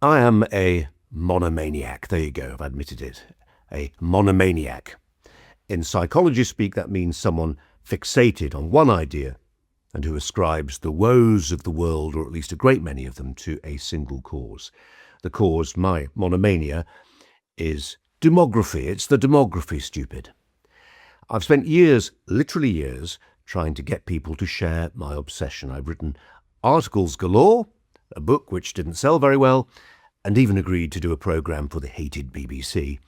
I am a monomaniac. There you go, I've admitted it. A monomaniac. In psychology speak, that means someone fixated on one idea and who ascribes the woes of the world, or at least a great many of them, to a single cause. The cause, my monomania, is demography. It's the demography, stupid. I've spent years, literally years, trying to get people to share my obsession. I've written articles galore, a book which didn't sell very well, and even agreed to do a programme for the hated BBC.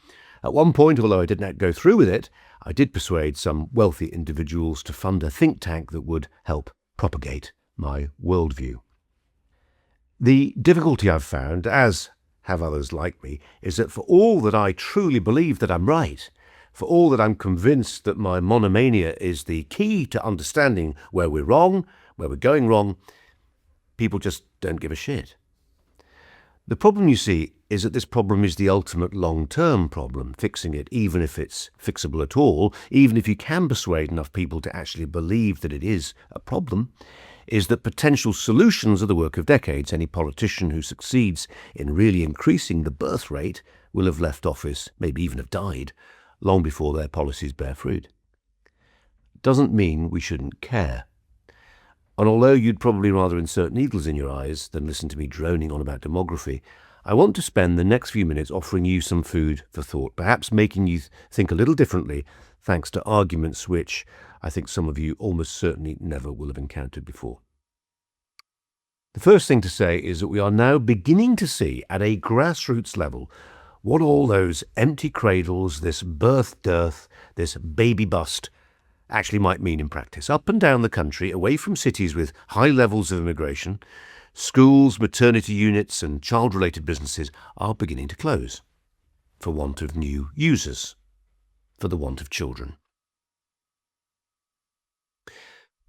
At one point, although I didn't go through with it, I did persuade some wealthy individuals to fund a think tank that would help propagate my worldview. The difficulty I've found, as have others like me, is that for all that I truly believe that I'm right, for all that I'm convinced that my monomania is the key to understanding where we're wrong, where we're going wrong, people just don't give a shit. The problem, you see, is that this problem is the ultimate long-term problem. Fixing it, even if it's fixable at all, even if you can persuade enough people to actually believe that it is a problem, is that potential solutions are the work of decades. Any politician who succeeds in really increasing the birth rate will have left office, maybe even have died, long before their policies bear fruit. Doesn't mean we shouldn't care. And although you'd probably rather insert needles in your eyes than listen to me droning on about demography, I want to spend the next few minutes offering you some food for thought, perhaps making you think a little differently, thanks to arguments which I think some of you almost certainly never will have encountered before. The first thing to say is that we are now beginning to see, at a grassroots level, what all those empty cradles, this birth dearth, this baby bust, actually might mean in practice. Up and down the country, away from cities with high levels of immigration, schools, maternity units and child-related businesses are beginning to close for want of new users, for the want of children.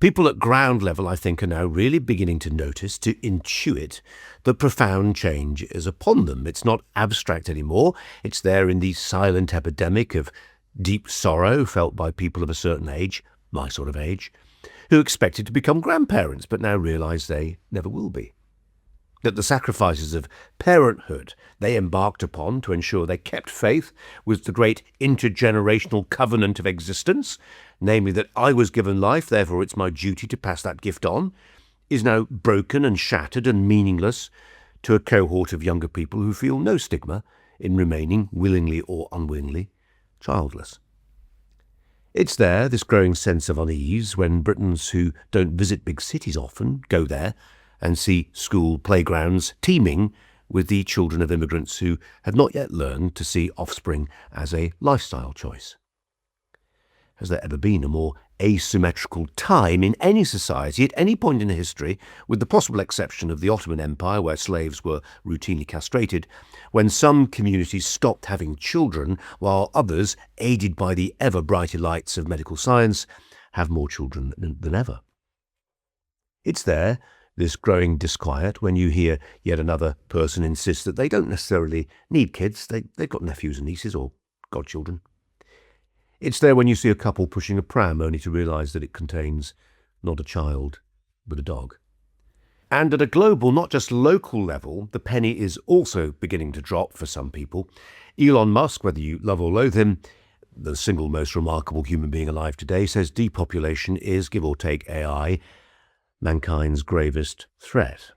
People at ground level, I think, are now really beginning to notice, to intuit, that profound change is upon them. It's not abstract anymore. It's there in the silent epidemic of deep sorrow felt by people of a certain age, my sort of age, who expected to become grandparents but now realise they never will be. That the sacrifices of parenthood they embarked upon to ensure they kept faith with the great intergenerational covenant of existence, namely that I was given life, therefore it's my duty to pass that gift on, is now broken and shattered and meaningless to a cohort of younger people who feel no stigma in remaining, willingly or unwillingly, childless. It's there, this growing sense of unease, when Britons who don't visit big cities often go there and see school playgrounds teeming with the children of immigrants who have not yet learned to see offspring as a lifestyle choice. Has there ever been a more asymmetrical time in any society at any point in history, with the possible exception of the Ottoman Empire, where slaves were routinely castrated, when some communities stopped having children, while others, aided by the ever brighter lights of medical science, have more children than ever? It's there, this growing disquiet, when you hear yet another person insist that they don't necessarily need kids, they've got nephews and nieces or godchildren. It's there when you see a couple pushing a pram only to realise that it contains not a child, but a dog. And at a global, not just local level, the penny is also beginning to drop for some people. Elon Musk, whether you love or loathe him, the single most remarkable human being alive today, says depopulation is, give or take AI, mankind's gravest threat.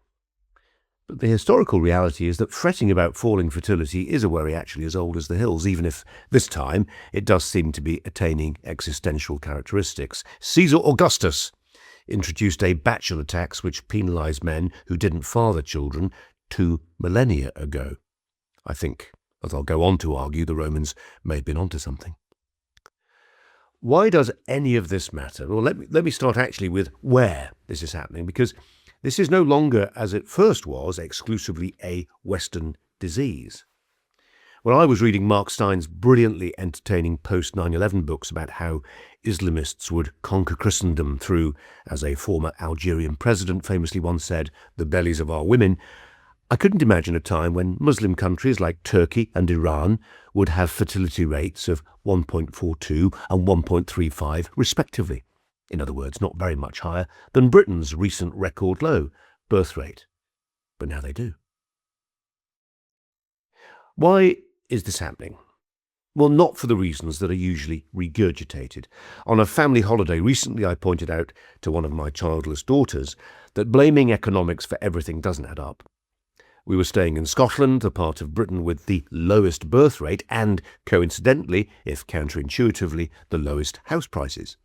But the historical reality is that fretting about falling fertility is a worry actually as old as the hills, even if this time it does seem to be attaining existential characteristics. Caesar Augustus introduced a bachelor tax which penalised men who didn't father children 2 millennia ago. I think, as I'll go on to argue, the Romans may have been onto something. Why does any of this matter? Well, let me start actually with where this is happening, because this is no longer, as it first was, exclusively a Western disease. When I was reading Mark Stein's brilliantly entertaining post-9/11 books about how Islamists would conquer Christendom through, as a former Algerian president famously once said, the bellies of our women, I couldn't imagine a time when Muslim countries like Turkey and Iran would have fertility rates of 1.42 and 1.35 respectively. In other words, not very much higher than Britain's recent record low birth rate. But now they do. Why is this happening? Well, not for the reasons that are usually regurgitated. On a family holiday recently, I pointed out to one of my childless daughters that blaming economics for everything doesn't add up. We were staying in Scotland, a part of Britain with the lowest birth rate and, coincidentally, if counterintuitively, the lowest house prices.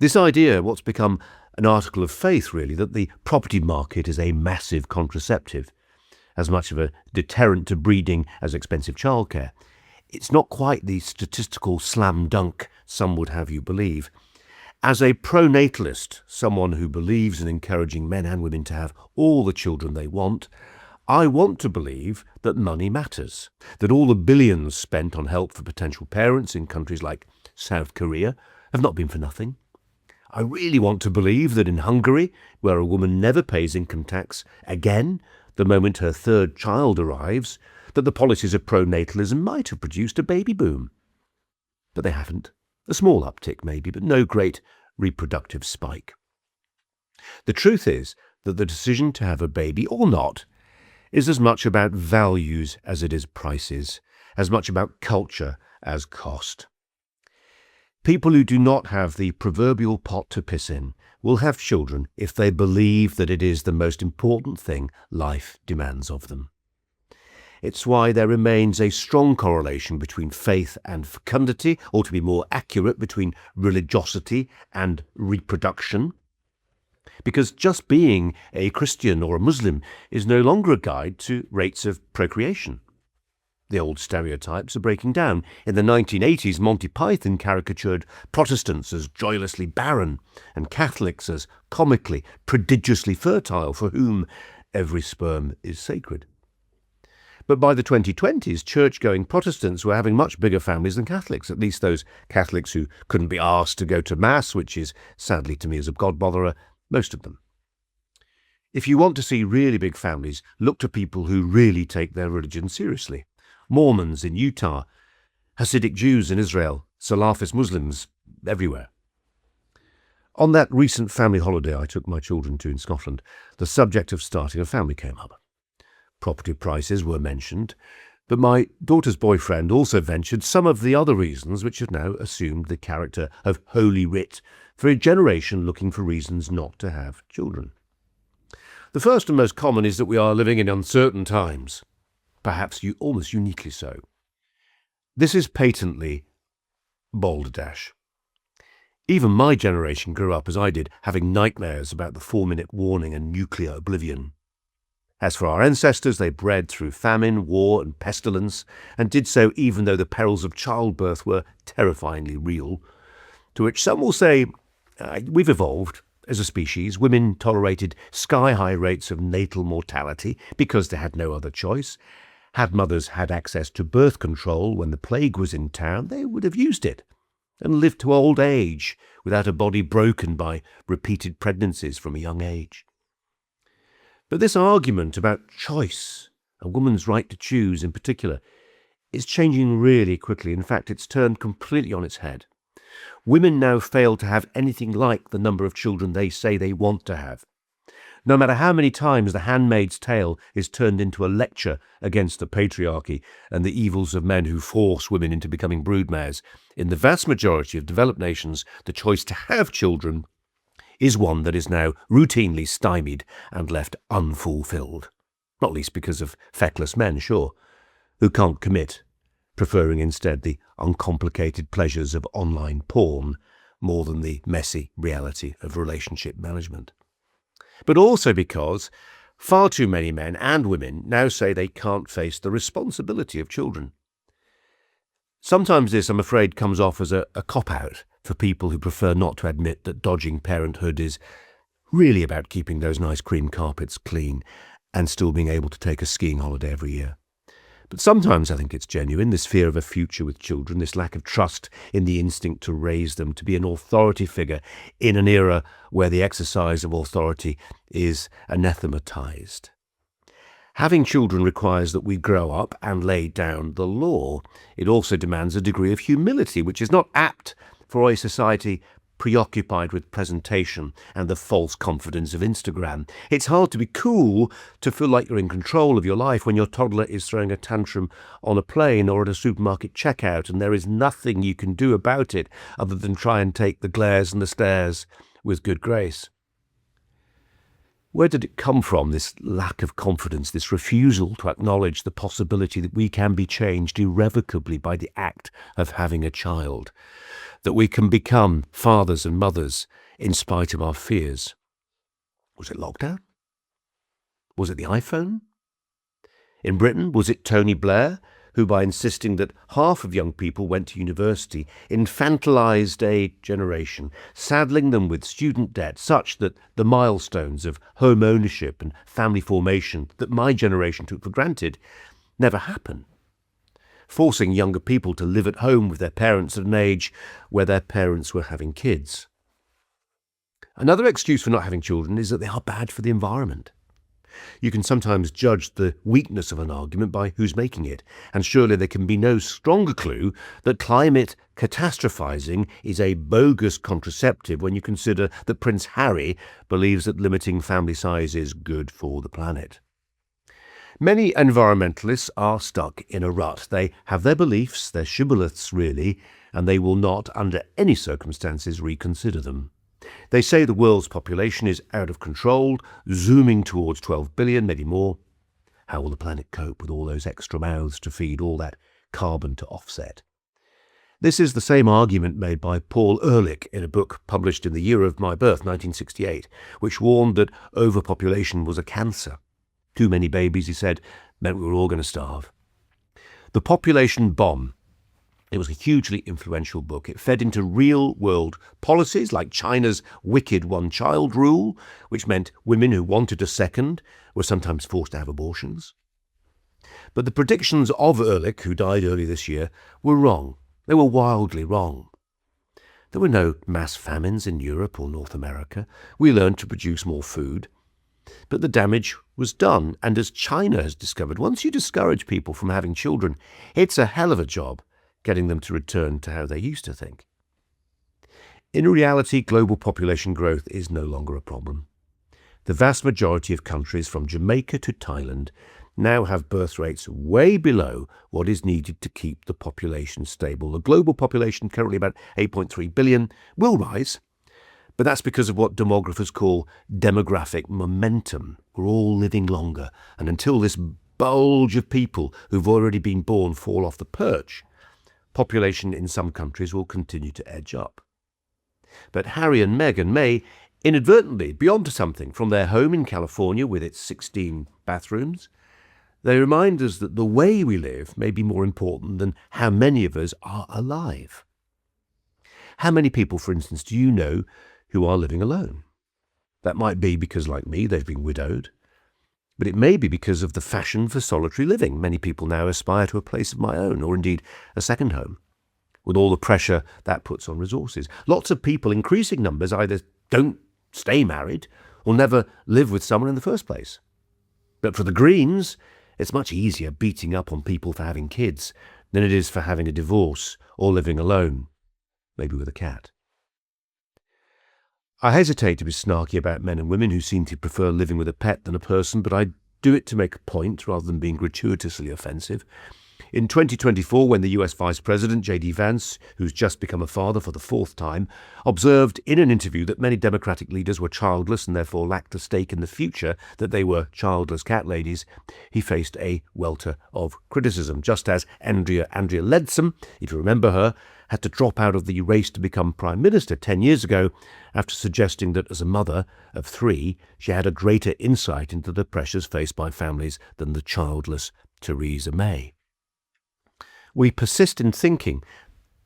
This idea, what's become an article of faith really, that the property market is a massive contraceptive, as much of a deterrent to breeding as expensive childcare. It's not quite the statistical slam dunk some would have you believe. As a pronatalist, someone who believes in encouraging men and women to have all the children they want, I want to believe that money matters, that all the billions spent on help for potential parents in countries like South Korea have not been for nothing. I really want to believe that in Hungary, where a woman never pays income tax again the moment her third child arrives, that the policies of pronatalism might have produced a baby boom. But they haven't. A small uptick maybe, but no great reproductive spike. The truth is that the decision to have a baby or not is as much about values as it is prices, as much about culture as cost. People who do not have the proverbial pot to piss in will have children if they believe that it is the most important thing life demands of them. It's why there remains a strong correlation between faith and fecundity, or to be more accurate, between religiosity and reproduction. Because just being a Christian or a Muslim is no longer a guide to rates of procreation. The old stereotypes are breaking down. In the 1980s, Monty Python caricatured Protestants as joylessly barren and Catholics as comically, prodigiously fertile, for whom every sperm is sacred. But by the 2020s, church-going Protestants were having much bigger families than Catholics, at least those Catholics who couldn't be asked to go to Mass, which is, sadly to me as a God-botherer, most of them. If you want to see really big families, look to people who really take their religion seriously. Mormons in Utah, Hasidic Jews in Israel, Salafist Muslims everywhere. On that recent family holiday I took my children to in Scotland, the subject of starting a family came up. Property prices were mentioned, but my daughter's boyfriend also ventured some of the other reasons which have now assumed the character of Holy Writ for a generation looking for reasons not to have children. The first and most common is that we are living in uncertain times, perhaps almost uniquely so. This is patently balderdash. Even my generation grew up, as I did, having nightmares about the 4-minute warning and nuclear oblivion. As for our ancestors, they bred through famine, war and pestilence, and did so even though the perils of childbirth were terrifyingly real, to which some will say, we've evolved as a species. Women tolerated sky-high rates of natal mortality because they had no other choice. Had mothers had access to birth control when the plague was in town, they would have used it and lived to old age without a body broken by repeated pregnancies from a young age. But this argument about choice, a woman's right to choose in particular, is changing really quickly. In fact, it's turned completely on its head. Women now fail to have anything like the number of children they say they want to have. No matter how many times The Handmaid's Tale is turned into a lecture against the patriarchy and the evils of men who force women into becoming broodmares, in the vast majority of developed nations, the choice to have children is one that is now routinely stymied and left unfulfilled. Not least because of feckless men, sure, who can't commit, preferring instead the uncomplicated pleasures of online porn more than the messy reality of relationship management. But also because far too many men and women now say they can't face the responsibility of children. Sometimes this, I'm afraid, comes off as a cop-out for people who prefer not to admit that dodging parenthood is really about keeping those nice cream carpets clean and still being able to take a skiing holiday every year. But sometimes I think it's genuine, this fear of a future with children, this lack of trust in the instinct to raise them, to be an authority figure in an era where the exercise of authority is anathematized. Having children requires that we grow up and lay down the law. It also demands a degree of humility, which is not apt for a society preoccupied with presentation and the false confidence of Instagram. It's hard to be cool, to feel like you're in control of your life when your toddler is throwing a tantrum on a plane or at a supermarket checkout, and there is nothing you can do about it other than try and take the glares and the stares with good grace. Where did it come from, this lack of confidence, this refusal to acknowledge the possibility that we can be changed irrevocably by the act of having a child, that we can become fathers and mothers in spite of our fears? Was it lockdown? Was it the iPhone? In Britain, was it Tony Blair, who, by insisting that half of young people went to university, infantilized a generation, saddling them with student debt such that the milestones of home ownership and family formation that my generation took for granted never happened, forcing younger people to live at home with their parents at an age where their parents were having kids? Another excuse for not having children is that they are bad for the environment. You can sometimes judge the weakness of an argument by who's making it, and surely there can be no stronger clue that climate catastrophizing is a bogus contraceptive when you consider that Prince Harry believes that limiting family size is good for the planet. Many environmentalists are stuck in a rut. They have their beliefs, their shibboleths really, and they will not, under any circumstances, reconsider them. They say the world's population is out of control, zooming towards 12 billion, maybe more. How will the planet cope with all those extra mouths to feed, all that carbon to offset? This is the same argument made by Paul Ehrlich in a book published in the year of my birth, 1968, which warned that overpopulation was a cancer. Too many babies, he said, meant we were all going to starve. The Population Bomb. It was a hugely influential book. It fed into real-world policies like China's wicked one-child rule, which meant women who wanted a second were sometimes forced to have abortions. But the predictions of Ehrlich, who died early this year, were wrong. They were wildly wrong. There were no mass famines in Europe or North America. We learned to produce more food. But the damage was done, and as China has discovered, once you discourage people from having children, it's a hell of a job getting them to return to how they used to think. In reality, global population growth is no longer a problem. The vast majority of countries, from Jamaica to Thailand, now have birth rates way below what is needed to keep the population stable. The global population, currently about 8.3 billion, will rise, but that's because of what demographers call demographic momentum. We're all living longer, and until this bulge of people who've already been born fall off the perch, population in some countries will continue to edge up. But Harry and Meghan may inadvertently be onto something. From their home in California with its 16 bathrooms, they remind us that the way we live may be more important than how many of us are alive. How many people, for instance, do you know who are living alone? That might be because, like me, they've been widowed. But it may be because of the fashion for solitary living. Many people now aspire to a place of my own, or indeed a second home, with all the pressure that puts on resources. Lots of people, increasing numbers, either don't stay married or never live with someone in the first place. But for the Greens, it's much easier beating up on people for having kids than it is for having a divorce or living alone, maybe with a cat. I hesitate to be snarky about men and women who seem to prefer living with a pet than a person, but I do it to make a point rather than being gratuitously offensive. In 2024, when the US Vice President, J.D. Vance, who's just become a father for the fourth time, observed in an interview that many Democratic leaders were childless and therefore lacked a stake in the future, that they were childless cat ladies, he faced a welter of criticism, just as Andrea Leadsom, if you remember her, had to drop out of the race to become Prime Minister 10 years ago after suggesting that as a mother of three, she had a greater insight into the pressures faced by families than the childless Theresa May. We persist in thinking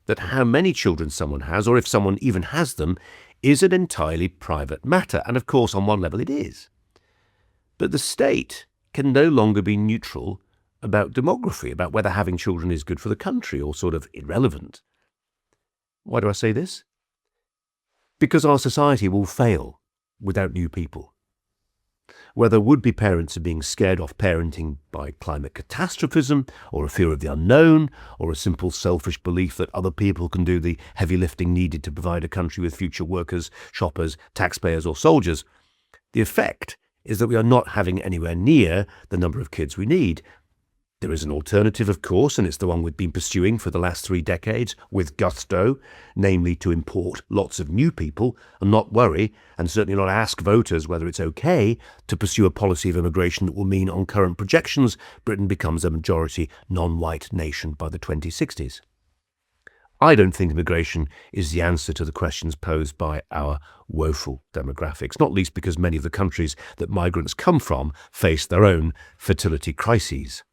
that how many children someone has, or if someone even has them, is an entirely private matter, and of course on one level it is. But the state can no longer be neutral about demography, about whether having children is good for the country or sort of irrelevant. Why do I say this? Because our society will fail without new people. whether would-be parents are being scared off parenting by climate catastrophism, or a fear of the unknown, or a simple selfish belief that other people can do the heavy lifting needed to provide a country with future workers, shoppers, taxpayers or soldiers, the effect is that we are not having anywhere near the number of kids we need. There is an alternative, of course, and it's the one we've been pursuing for the last 3 decades with gusto, namely to import lots of new people and not worry, and certainly not ask voters whether it's okay to pursue a policy of immigration that will mean, on current projections, Britain becomes a majority non-white nation by the 2060s. I don't think immigration is the answer to the questions posed by our woeful demographics, not least because many of the countries that migrants come from face their own fertility crises.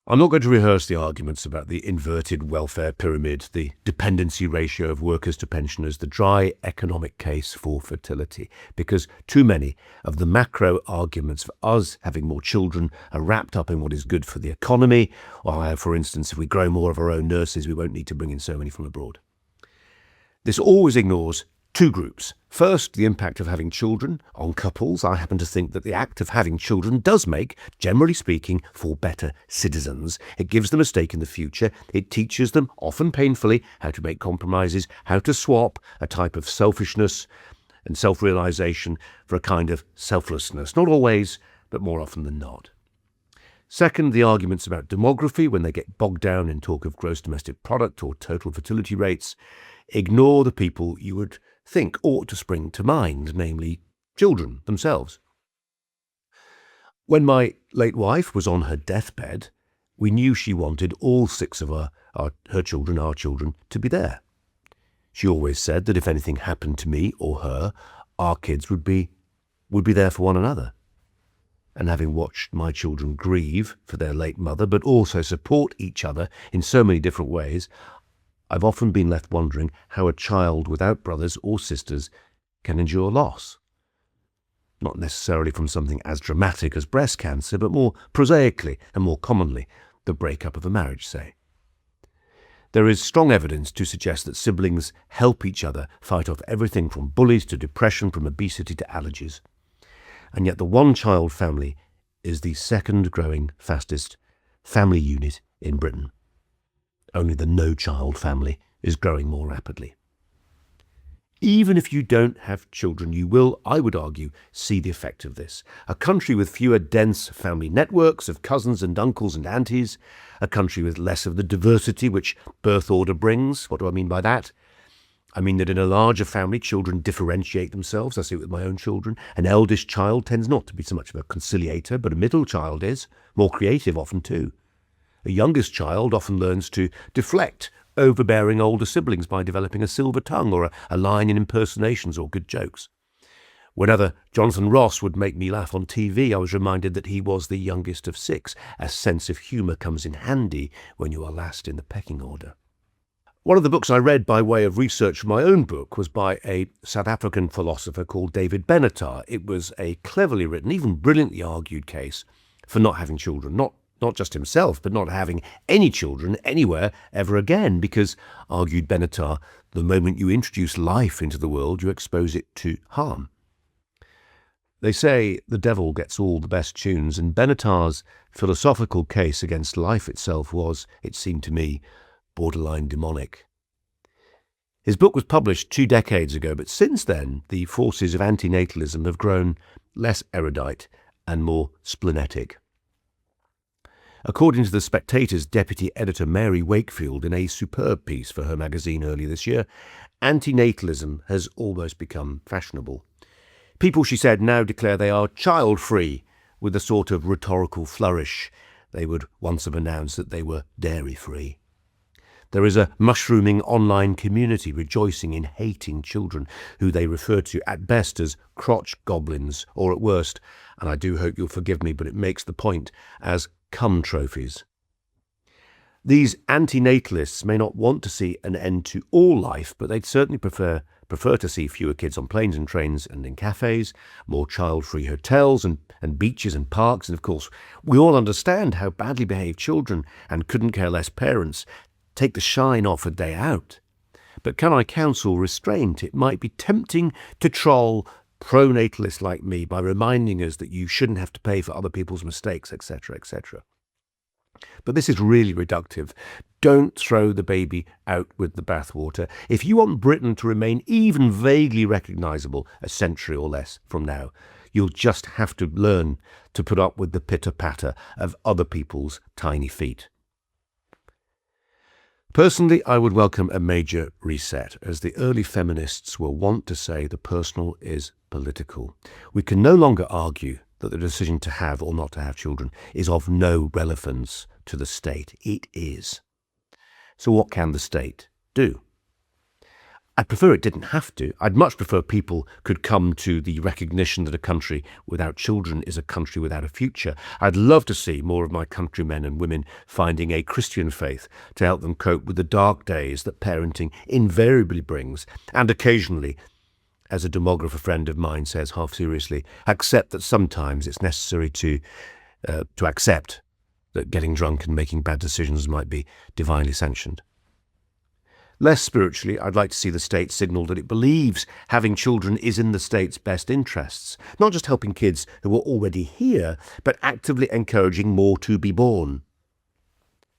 I'm not going to rehearse the arguments about the inverted welfare pyramid, the dependency ratio of workers to pensioners, the dry economic case for fertility, because too many of the macro arguments for us having more children are wrapped up in what is good for the economy, or how, for instance, if we grow more of our own nurses, we won't need to bring in so many from abroad. This always ignores 2 groups. First, the impact of having children on couples. I happen to think that the act of having children does make, generally speaking, for better citizens. It gives them a stake in the future. It teaches them, often painfully, how to make compromises, how to swap a type of selfishness and self-realization for a kind of selflessness. Not always, but more often than not. Second, the arguments about demography, when they get bogged down in talk of gross domestic product or total fertility rates, ignore the people you would think ought to spring to mind, namely children themselves. When my late wife was on her deathbed, we knew she wanted all 6 of our children, to be there. She always said that if anything happened to me or her, our kids would be there for one another. And having watched my children grieve for their late mother, but also support each other in so many different ways, I've often been left wondering how a child without brothers or sisters can endure loss. Not necessarily from something as dramatic as breast cancer, but more prosaically and more commonly, the breakup of a marriage, say. There is strong evidence to suggest that siblings help each other fight off everything from bullies to depression, from obesity to allergies. And yet the one-child family is the second growing fastest family unit in Britain. Only the no-child family is growing more rapidly. Even if you don't have children, you will, I would argue, see the effect of this. A country with fewer dense family networks of cousins and uncles and aunties, a country with less of the diversity which birth order brings. What do I mean by that? I mean that in a larger family, children differentiate themselves. I see it with my own children. An eldest child tends not to be so much of a conciliator, but a middle child is, more creative often too. A youngest child often learns to deflect overbearing older siblings by developing a silver tongue or a line in impersonations or good jokes. Whenever Jonathan Ross would make me laugh on TV, I was reminded that he was the youngest of 6. A sense of humour comes in handy when you are last in the pecking order. One of the books I read by way of research for my own book was by a South African philosopher called David Benatar. It was a cleverly written, even brilliantly argued case for not having children, not just himself, but not having any children anywhere ever again, because, argued Benatar, the moment you introduce life into the world, you expose it to harm. They say the devil gets all the best tunes, and Benatar's philosophical case against life itself was, it seemed to me, borderline demonic. His book was published 2 decades ago, but since then the forces of antinatalism have grown less erudite and more splenetic. According to The Spectator's deputy editor Mary Wakefield in a superb piece for her magazine earlier this year, antinatalism has almost become fashionable. People, she said, now declare they are child-free with a sort of rhetorical flourish. They would once have announced that they were dairy-free. There is a mushrooming online community rejoicing in hating children, who they refer to at best as crotch goblins, or at worst, and I do hope you'll forgive me, but it makes the point, as cum trophies. These antinatalists may not want to see an end to all life, but they'd certainly prefer to see fewer kids on planes and trains and in cafes, more child-free hotels and beaches and parks, and of course we all understand how badly behaved children and couldn't care less parents take the shine off a day out. But can I counsel restraint? It might be tempting to troll pronatalists like me by reminding us that you shouldn't have to pay for other people's mistakes, etc., etc. But this is really reductive. Don't throw the baby out with the bathwater. If you want Britain to remain even vaguely recognisable a century or less from now, you'll just have to learn to put up with the pitter-patter of other people's tiny feet. Personally, I would welcome a major reset, as the early feminists were wont to say the personal is political. We can no longer argue that the decision to have or not to have children is of no relevance to the state. It is. So what can the state do? I'd prefer it didn't have to. I'd much prefer people could come to the recognition that a country without children is a country without a future. I'd love to see more of my countrymen and women finding a Christian faith to help them cope with the dark days that parenting invariably brings, and occasionally, as a demographer friend of mine says half seriously, accept that sometimes it's necessary to accept that getting drunk and making bad decisions might be divinely sanctioned. Less spiritually, I'd like to see the state signal that it believes having children is in the state's best interests, not just helping kids who are already here, but actively encouraging more to be born.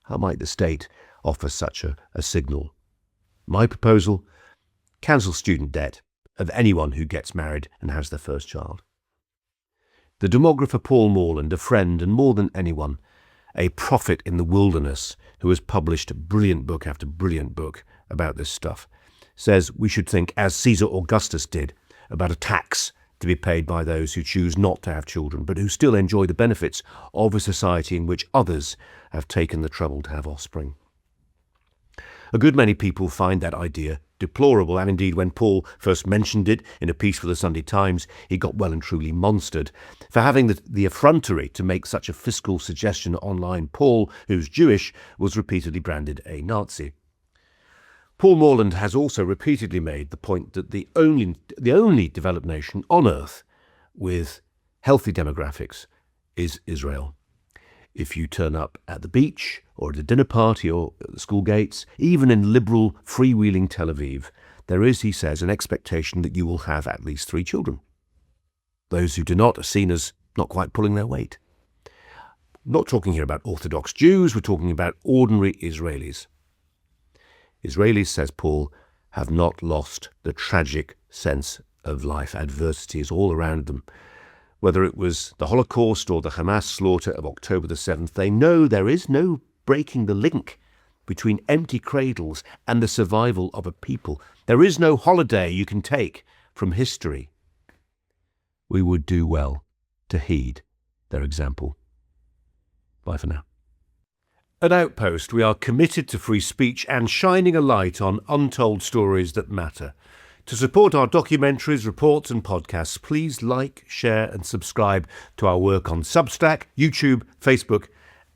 How might the state offer such a signal? My proposal: cancel student debt of anyone who gets married and has their first child. The demographer Paul Morland, a friend and more than anyone, a prophet in the wilderness who has published brilliant book after brilliant book about this stuff, says we should think, as Caesar Augustus did, about a tax to be paid by those who choose not to have children, but who still enjoy the benefits of a society in which others have taken the trouble to have offspring. A good many people find that idea deplorable, and indeed when Paul first mentioned it in a piece for the Sunday Times, he got well and truly monstered. For having the effrontery to make such a fiscal suggestion online, Paul, who's Jewish, was repeatedly branded a Nazi. Paul Morland has also repeatedly made the point that the only developed nation on earth with healthy demographics is Israel. If you turn up at the beach or at a dinner party or at the school gates, even in liberal, freewheeling Tel Aviv, there is, he says, an expectation that you will have at least 3 children. Those who do not are seen as not quite pulling their weight. I'm not talking here about Orthodox Jews, we're talking about ordinary Israelis. Israelis, says Paul, have not lost the tragic sense of life. Adversity is all around them. Whether it was the Holocaust or the Hamas slaughter of October the 7th, they know there is no breaking the link between empty cradles and the survival of a people. There is no holiday you can take from history. We would do well to heed their example. Bye for now. At Outpost, we are committed to free speech and shining a light on untold stories that matter. To support our documentaries, reports and podcasts, please like, share and subscribe to our work on Substack, YouTube, Facebook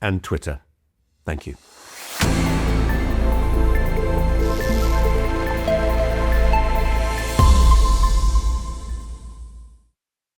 and Twitter. Thank you.